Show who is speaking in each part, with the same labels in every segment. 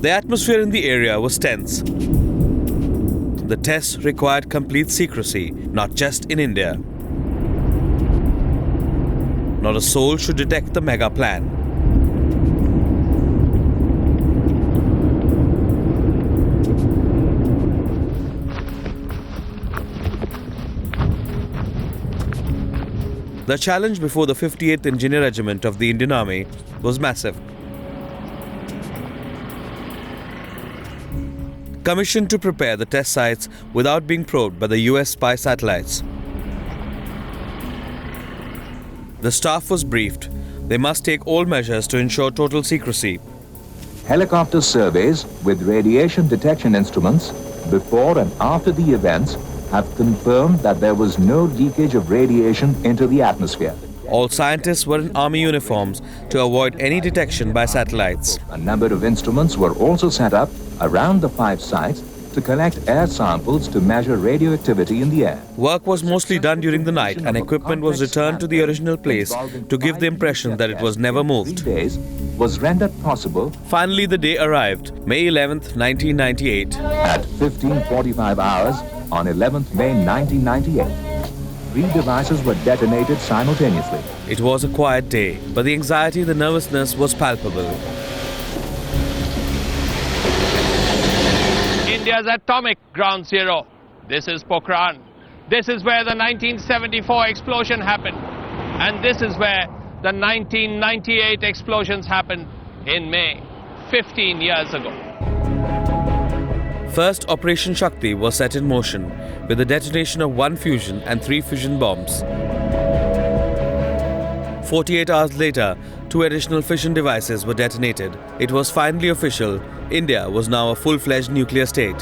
Speaker 1: The atmosphere in the area was tense. The tests required complete secrecy, not just in India. Not a soul should detect the mega plan. The challenge before the 58th Engineer Regiment of the Indian Army was massive. Commissioned to prepare the test sites without being probed by the US spy satellites. The staff was briefed. They must take all measures to ensure total secrecy.
Speaker 2: Helicopter surveys with radiation detection instruments before and after the events have confirmed that there was no leakage of radiation into the atmosphere.
Speaker 1: All scientists were in army uniforms to avoid any detection by satellites.
Speaker 2: A number of instruments were also set up around the 5 sites to collect air samples to measure radioactivity in the air.
Speaker 1: Work was mostly done during the night and equipment was returned to the original place to give the impression that it was never moved.
Speaker 2: 3 days was rendered possible.
Speaker 1: Finally, the day arrived, May 11th, 1998.
Speaker 2: At 15:45 hours on 11th May 1998, 3 devices were detonated simultaneously.
Speaker 1: It was a quiet day, but the anxiety, the nervousness was palpable.
Speaker 3: India's atomic ground zero. This is Pokhran. This is where the 1974 explosion happened. And this is where the 1998 explosions happened in May, 15 years ago.
Speaker 1: First, Operation Shakti was set in motion with the detonation of 1 fusion and 3 fission bombs. 48 hours later, 2 additional fission devices were detonated. It was finally official. India was now a full-fledged nuclear state.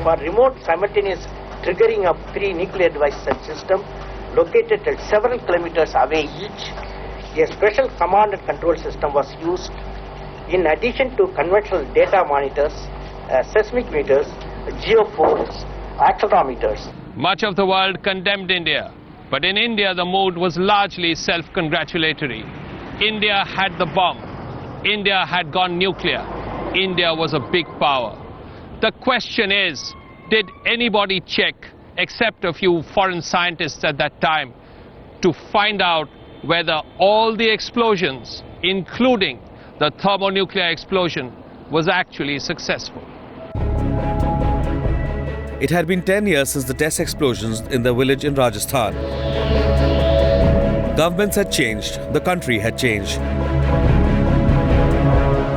Speaker 4: For remote simultaneous triggering of 3 nuclear device system located at several kilometers away each, a special command and control system was used in addition to conventional data monitors, seismic meters, geophones, accelerometers.
Speaker 3: Much of the world condemned India, but in India the mood was largely self-congratulatory. India had the bomb. India had gone nuclear. India was a big power. The question is, did anybody check, except a few foreign scientists at that time, to find out whether all the explosions, including the thermonuclear explosion, was actually successful?
Speaker 1: It had been 10 years since the test explosions in the village in Rajasthan. Governments had changed, the country had changed.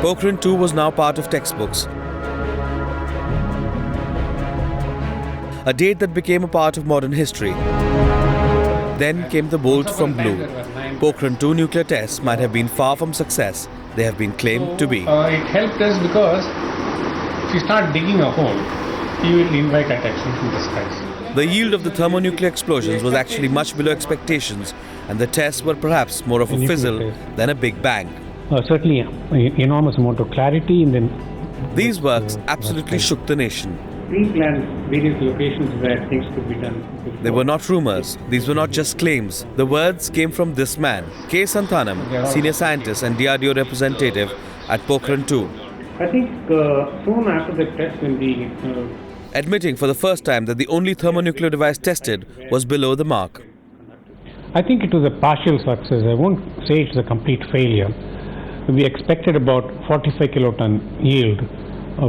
Speaker 1: Pokhran-II was now part of textbooks. A date that became a part of modern history. Then came the bolt from blue. Pokhran-II nuclear tests might have been far from success. They have been claimed to be.
Speaker 5: It helped us because if you start digging a hole, you will invite attention from the skies.
Speaker 1: The yield of the thermonuclear explosions was actually much below expectations, and the tests were perhaps more of a fizzle than a big bang.
Speaker 5: Certainly, enormous amount of clarity in the...
Speaker 1: These works absolutely shook the nation.
Speaker 5: Pre-planned various locations where things could be done.
Speaker 1: They were not rumors. These were not just claims. The words came from this man, K. Santhanam, senior scientist and DRDO representative at Pokhran-II.
Speaker 5: I think soon after the test, when the...
Speaker 1: admitting for the first time that the only thermonuclear device tested was below the mark.
Speaker 5: I think it was a partial success. I won't say it's a complete failure. We expected about 45 kiloton yield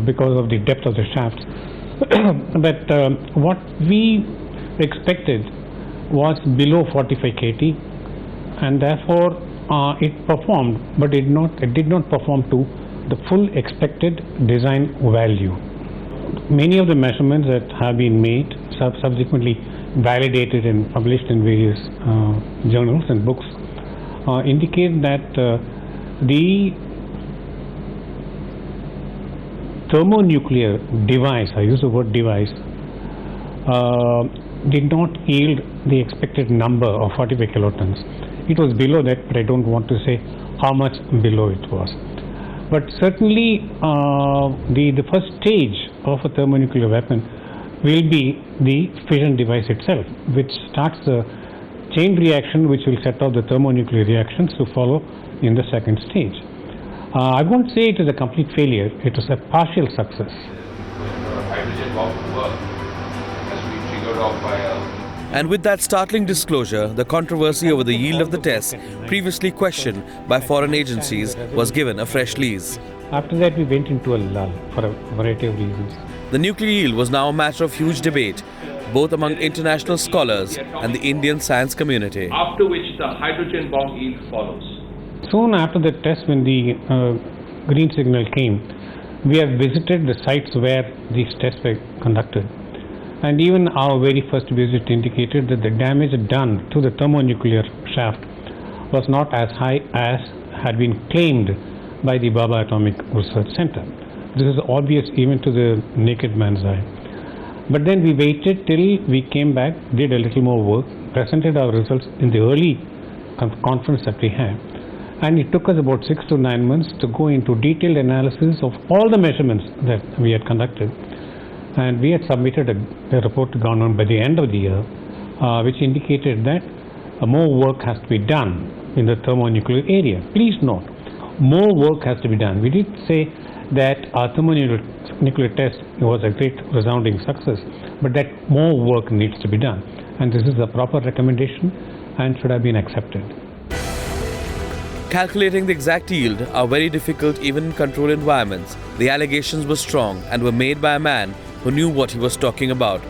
Speaker 5: because of the depth of the shaft. But what we expected was below 45 kT, and therefore it performed, but it did not perform to the full expected design value. Many of the measurements that have been made, subsequently validated and published in various journals and books, indicate that the thermonuclear device, I use the word device, did not yield the expected number of 45 kilotons. It was below that, but I don't want to say how much below it was. But certainly the first stage of a thermonuclear weapon will be the fission device itself, which starts the chain reaction which will set off the thermonuclear reactions to follow in the second stage. I won't say it is a complete failure. It was a partial success.
Speaker 6: Hydrogen bomb work has to be triggered off by a...
Speaker 1: And with that startling disclosure, the controversy over the yield of the test, previously questioned by foreign agencies, was given a fresh lease.
Speaker 5: After that, we went into a lull for a variety of reasons.
Speaker 1: The nuclear yield was now a matter of huge debate, both among international scholars and the Indian science community.
Speaker 6: After which the hydrogen bomb yield follows.
Speaker 5: Soon after the test, when the green signal came, we have visited the sites where these tests were conducted. And even our very first visit indicated that the damage done to the thermonuclear shaft was not as high as had been claimed by the Baba Atomic Research Center. This is obvious even to the naked man's eye. But then we waited till we came back, did a little more work, presented our results in the early conference that we had. And it took us about 6 to 9 months to go into detailed analysis of all the measurements that we had conducted. And we had submitted a report to government by the end of the year, which indicated that more work has to be done in the thermonuclear area. Please note, more work has to be done. We did say that our thermonuclear test was a great resounding success, but that more work needs to be done. And this is a proper recommendation and should have been accepted.
Speaker 1: Calculating the exact yield are very difficult even in controlled environments. The allegations were strong and were made by a man who knew what he was talking about.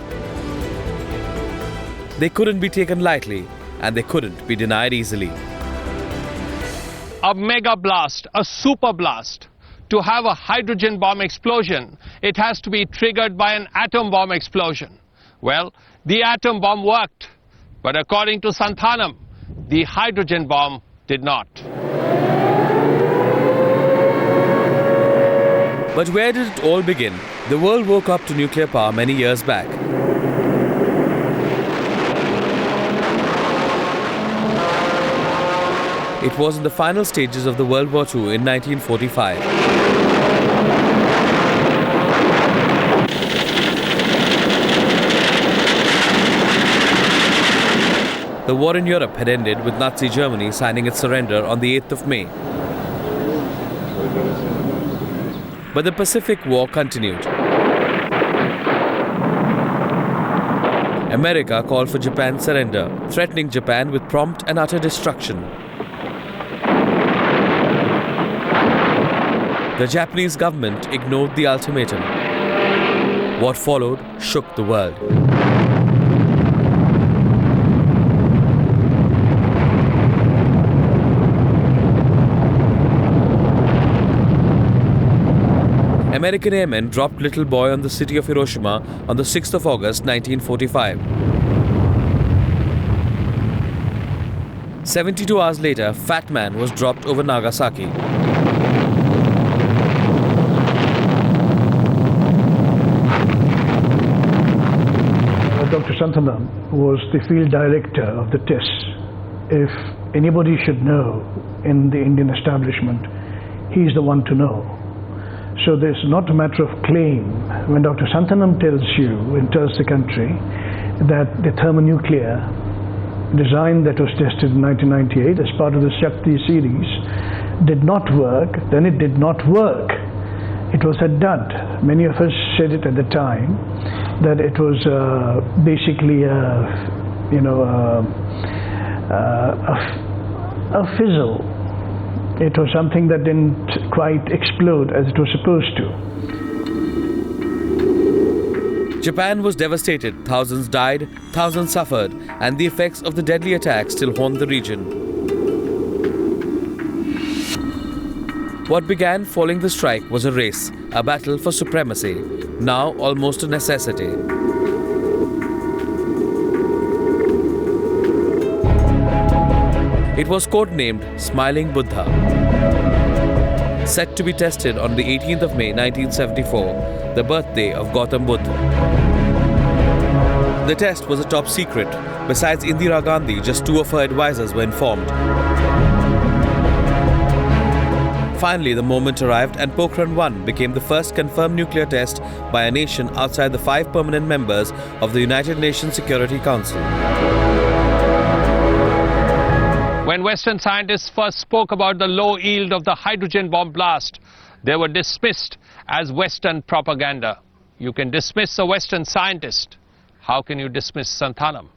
Speaker 1: They couldn't be taken lightly, and they couldn't be denied easily.
Speaker 3: A mega blast, a super blast. To have a hydrogen bomb explosion, it has to be triggered by an atom bomb explosion. Well, the atom bomb worked, but according to Santhanam, the hydrogen bomb did not.
Speaker 1: But where did it all begin? The world woke up to nuclear power many years back. It was in the final stages of the World War II in 1945. The war in Europe had ended with Nazi Germany signing its surrender on the 8th of May. But the Pacific War continued. America called for Japan's surrender, threatening Japan with prompt and utter destruction. The Japanese government ignored the ultimatum. What followed shook the world. American airmen dropped Little Boy on the city of Hiroshima on the 6th of August 1945. 72 hours later, Fat Man was dropped over Nagasaki.
Speaker 7: Dr. Santhanam was the field director of the tests. If anybody should know in the Indian establishment, he's the one to know. So there's not a matter of claim. When Dr. Santhanam tells you and tells the country that the thermonuclear design that was tested in 1998 as part of the Shakti series did not work, then it did not work. It was a dud. Many of us said it at the time that it was basically a fizzle. It was something that didn't quite explode as it was supposed to.
Speaker 1: Japan was devastated, thousands died, thousands suffered, and the effects of the deadly attack still haunt the region. What began following the strike was a race, a battle for supremacy, now almost a necessity. It was codenamed Smiling Buddha. Set to be tested on the 18th of May 1974, the birthday of Gautam Buddha. The test was a top secret. Besides Indira Gandhi, just 2 of her advisors were informed. Finally, the moment arrived and Pokhran-I became the first confirmed nuclear test by a nation outside the 5 permanent members of the United Nations Security Council.
Speaker 3: When Western scientists first spoke about the low yield of the hydrogen bomb blast, they were dismissed as Western propaganda. You can dismiss a Western scientist. How can you dismiss Santhanam?